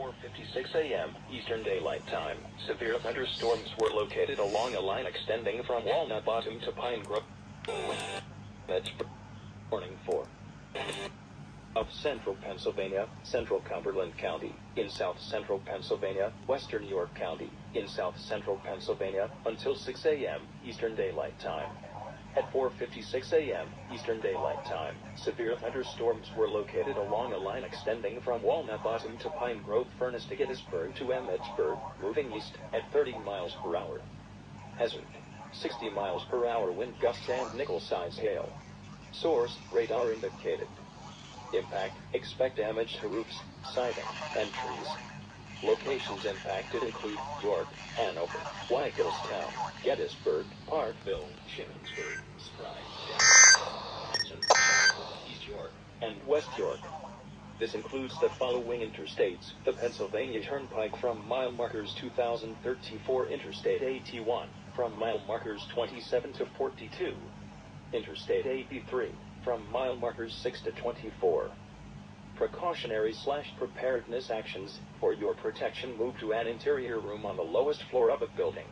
4:56 a.m. Eastern Daylight Time, severe thunderstorms were located along a line extending from Walnut Bottom to Pine Grove. That's warning for of central Pennsylvania, central Cumberland County, in south central Pennsylvania, western York County, in south central Pennsylvania, until 6 a.m. Eastern Daylight Time. At 4:56 a.m. Eastern Daylight Time, severe thunderstorms were located along a line extending from Walnut Bottom to Pine Grove Furnace to Gettysburg to Emmetsburg, moving east at 30 miles per hour. Hazard: 60 miles per hour wind gusts and nickel-size hail. Source: radar indicated. Impact: expect damage to roofs, siding, and trees. Locations impacted include York, Hanover, Whitehillstown, Gettysburg, Parkville, Shippensburg, Spry, East York, and West York. This includes the following interstates: the Pennsylvania Turnpike from mile markers 2034, Interstate 81 from mile markers 27 to 42, Interstate 83 from mile markers 6 to 24. Precautionary/preparedness actions: for your protection, move to an interior room on the lowest floor of a building.